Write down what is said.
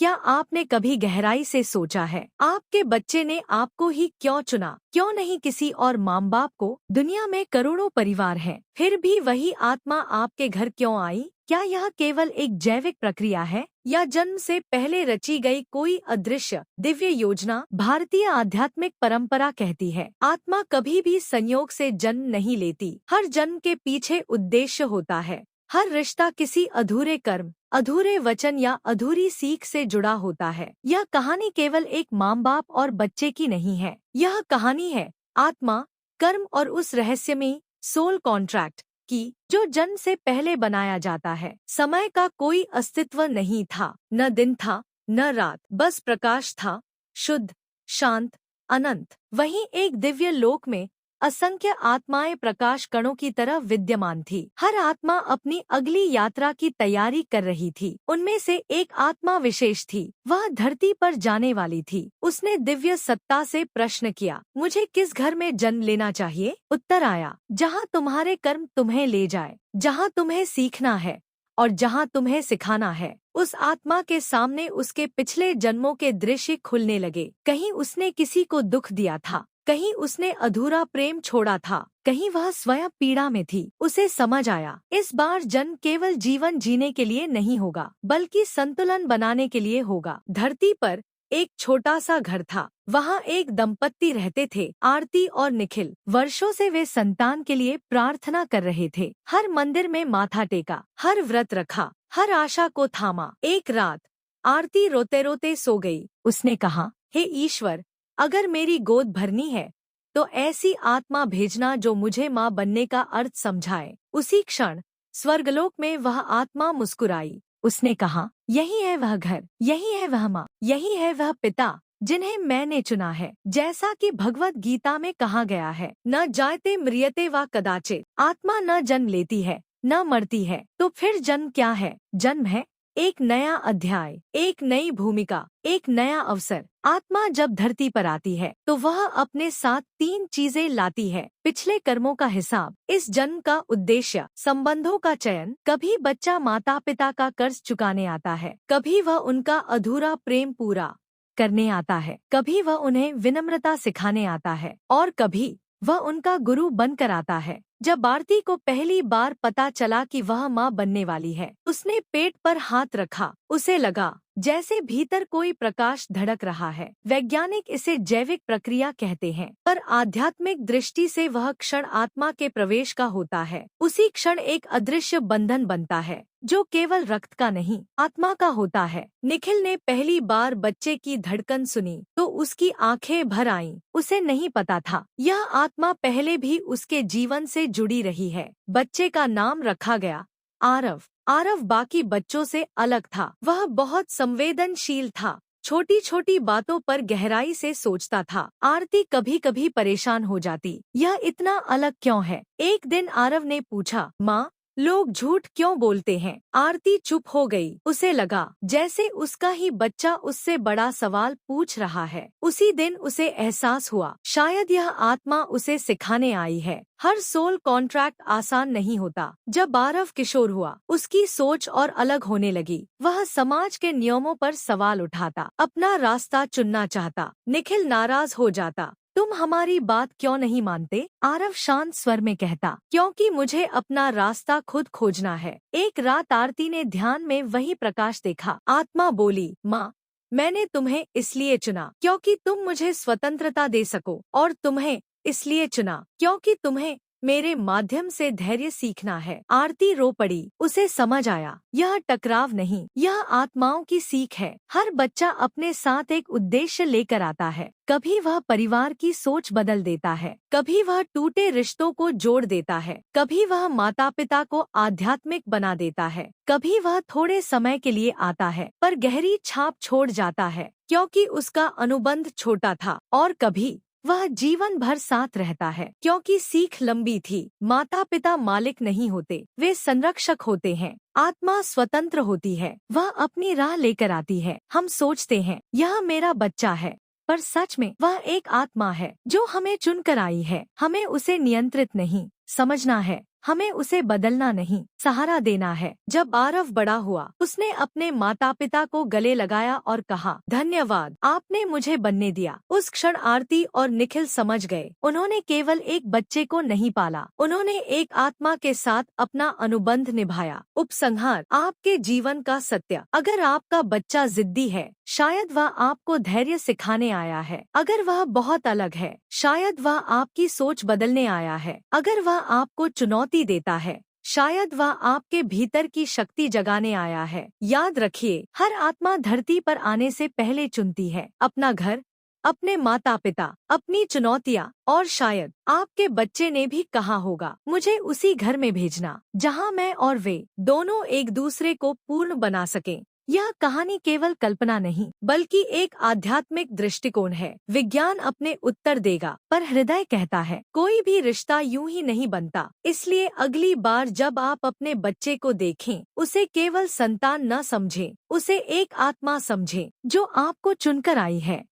क्या आपने कभी गहराई से सोचा है, आपके बच्चे ने आपको ही क्यों चुना? क्यों नहीं किसी और माँ बाप को? दुनिया में करोड़ों परिवार हैं, फिर भी वही आत्मा आपके घर क्यों आई? क्या यह केवल एक जैविक प्रक्रिया है या जन्म से पहले रची गई कोई अदृश्य दिव्य योजना? भारतीय आध्यात्मिक परंपरा कहती है, आत्मा कभी भी संयोग से जन्म नहीं लेती। हर जन्म के पीछे उद्देश्य होता है। हर रिश्ता किसी अधूरे कर्म, अधूरे वचन या अधूरी सीख से जुड़ा होता है। यह कहानी केवल एक माँ बाप और बच्चे की नहीं है। यह कहानी है आत्मा, कर्म और उस रहस्यमयी सोल कॉन्ट्रैक्ट की, जो जन्म से पहले बनाया जाता है। समय का कोई अस्तित्व नहीं था, न दिन था न रात, बस प्रकाश था, शुद्ध, शांत, अनंत। वहीं एक दिव्य लोक में असंख्य आत्माएं प्रकाश कणों की तरह विद्यमान थी। हर आत्मा अपनी अगली यात्रा की तैयारी कर रही थी। उनमें से एक आत्मा विशेष थी, वह धरती पर जाने वाली थी। उसने दिव्य सत्ता से प्रश्न किया, मुझे किस घर में जन्म लेना चाहिए? उत्तर आया, जहाँ तुम्हारे कर्म तुम्हें ले जाए, जहाँ तुम्हें सीखना है और जहाँ तुम्हें सिखाना है। उस आत्मा के सामने उसके पिछले जन्मों के दृश्य खुलने लगे। कहीं उसने किसी को दुख दिया था, कहीं उसने अधूरा प्रेम छोड़ा था, कहीं वह स्वयं पीड़ा में थी। उसे समझ आया, इस बार जन्म केवल जीवन जीने के लिए नहीं होगा, बल्कि संतुलन बनाने के लिए होगा। धरती पर एक छोटा सा घर था। वहाँ एक दंपत्ति रहते थे, आरती और निखिल। वर्षों से वे संतान के लिए प्रार्थना कर रहे थे। हर मंदिर में माथा टेका, हर व्रत रखा, हर आशा को थामा। एक रात आरती रोते रोते सो गई। उसने कहा, हे ईश्वर, अगर मेरी गोद भरनी है तो ऐसी आत्मा भेजना जो मुझे माँ बनने का अर्थ समझाए। उसी क्षण स्वर्गलोक में वह आत्मा मुस्कुराई। उसने कहा, यही है वह घर, यही है वह माँ, यही है वह पिता जिन्हें मैंने चुना है। जैसा कि भगवत गीता में कहा गया है, न जायते म्रियते वा कदाचित। आत्मा न जन्म लेती है न मरती है, तो फिर जन्म क्या है? जन्म है एक नया अध्याय, एक नई भूमिका, एक नया अवसर। आत्मा जब धरती पर आती है तो वह अपने साथ तीन चीजें लाती है: पिछले कर्मों का हिसाब, इस जन्म का उद्देश्य, संबंधों का चयन। कभी बच्चा माता पिता का कर्ज चुकाने आता है, कभी वह उनका अधूरा प्रेम पूरा करने आता है, कभी वह उन्हें विनम्रता सिखाने आता है और कभी वह उनका गुरु बनकर आता है। जब आरती को पहली बार पता चला कि वह माँ बनने वाली है, उसने पेट पर हाथ रखा। उसे लगा जैसे भीतर कोई प्रकाश धड़क रहा है। वैज्ञानिक इसे जैविक प्रक्रिया कहते हैं, पर आध्यात्मिक दृष्टि से वह क्षण आत्मा के प्रवेश का होता है। उसी क्षण एक अदृश्य बंधन बनता है, जो केवल रक्त का नहीं, आत्मा का होता है। निखिल ने पहली बार बच्चे की धड़कन सुनी तो उसकी आंखें भर आईं। उसे नहीं पता था यह आत्मा पहले भी उसके जीवन से जुड़ी रही है। बच्चे का नाम रखा गया आरव। आरव बाकी बच्चों से अलग था। वह बहुत संवेदनशील था, छोटी छोटी बातों पर गहराई से सोचता था। आरती कभी कभी परेशान हो जाती, यह इतना अलग क्यों है? एक दिन आरव ने पूछा, माँ, लोग झूठ क्यों बोलते हैं? आरती चुप हो गई। उसे लगा जैसे उसका ही बच्चा उससे बड़ा सवाल पूछ रहा है। उसी दिन उसे एहसास हुआ, शायद यह आत्मा उसे सिखाने आई है। हर सोल कॉन्ट्रैक्ट आसान नहीं होता। जब आरव किशोर हुआ, उसकी सोच और अलग होने लगी। वह समाज के नियमों पर सवाल उठाता, अपना रास्ता चुनना चाहता। निखिल नाराज हो जाता, तुम हमारी बात क्यों नहीं मानते? आरव शांत स्वर में कहता, क्योंकि मुझे अपना रास्ता खुद खोजना है। एक रात आरती ने ध्यान में वही प्रकाश देखा। आत्मा बोली, माँ, मैंने तुम्हें इसलिए चुना क्योंकि तुम मुझे स्वतंत्रता दे सको, और तुम्हें इसलिए चुना क्योंकि तुम्हें मेरे माध्यम से धैर्य सीखना है। आरती रो पड़ी। उसे समझ आया, यह टकराव नहीं, यह आत्माओं की सीख है। हर बच्चा अपने साथ एक उद्देश्य लेकर आता है। कभी वह परिवार की सोच बदल देता है, कभी वह टूटे रिश्तों को जोड़ देता है, कभी वह माता पिता को आध्यात्मिक बना देता है, कभी वह थोड़े समय के लिए आता है पर गहरी छाप छोड़ जाता है क्योंकि उसका अनुबंध छोटा था, और कभी वह जीवन भर साथ रहता है क्योंकि सीख लंबी थी। माता पिता मालिक नहीं होते, वे संरक्षक होते हैं। आत्मा स्वतंत्र होती है, वह अपनी राह लेकर आती है। हम सोचते हैं यह मेरा बच्चा है, पर सच में वह एक आत्मा है जो हमें चुनकर आई है। हमें उसे नियंत्रित नहीं, समझना है। हमें उसे बदलना नहीं, सहारा देना है। जब आरव बड़ा हुआ, उसने अपने माता पिता को गले लगाया और कहा, धन्यवाद, आपने मुझे बनने दिया। उस क्षण आरती और निखिल समझ गए, उन्होंने केवल एक बच्चे को नहीं पाला, उन्होंने एक आत्मा के साथ अपना अनुबंध निभाया। उपसंहार, आपके जीवन का सत्य। अगर आपका बच्चा जिद्दी है, शायद वह आपको धैर्य सिखाने आया है। अगर वह बहुत अलग है, शायद वह आपकी सोच बदलने आया है। अगर वह आपको चुनौती देता है, शायद वह आपके भीतर की शक्ति जगाने आया है। याद रखिए, हर आत्मा धरती पर आने से पहले चुनती है अपना घर, अपने माता पिता, अपनी चुनौतियाँ, और शायद आपके बच्चे ने भी कहा होगा, मुझे उसी घर में भेजना जहाँ मैं और वे दोनों एक दूसरे को पूर्ण बना सकें। यह कहानी केवल कल्पना नहीं, बल्कि एक आध्यात्मिक दृष्टिकोण है। विज्ञान अपने उत्तर देगा, पर हृदय कहता है, कोई भी रिश्ता यूं ही नहीं बनता। इसलिए अगली बार जब आप अपने बच्चे को देखें, उसे केवल संतान न समझें, उसे एक आत्मा समझें जो आपको चुनकर आई है।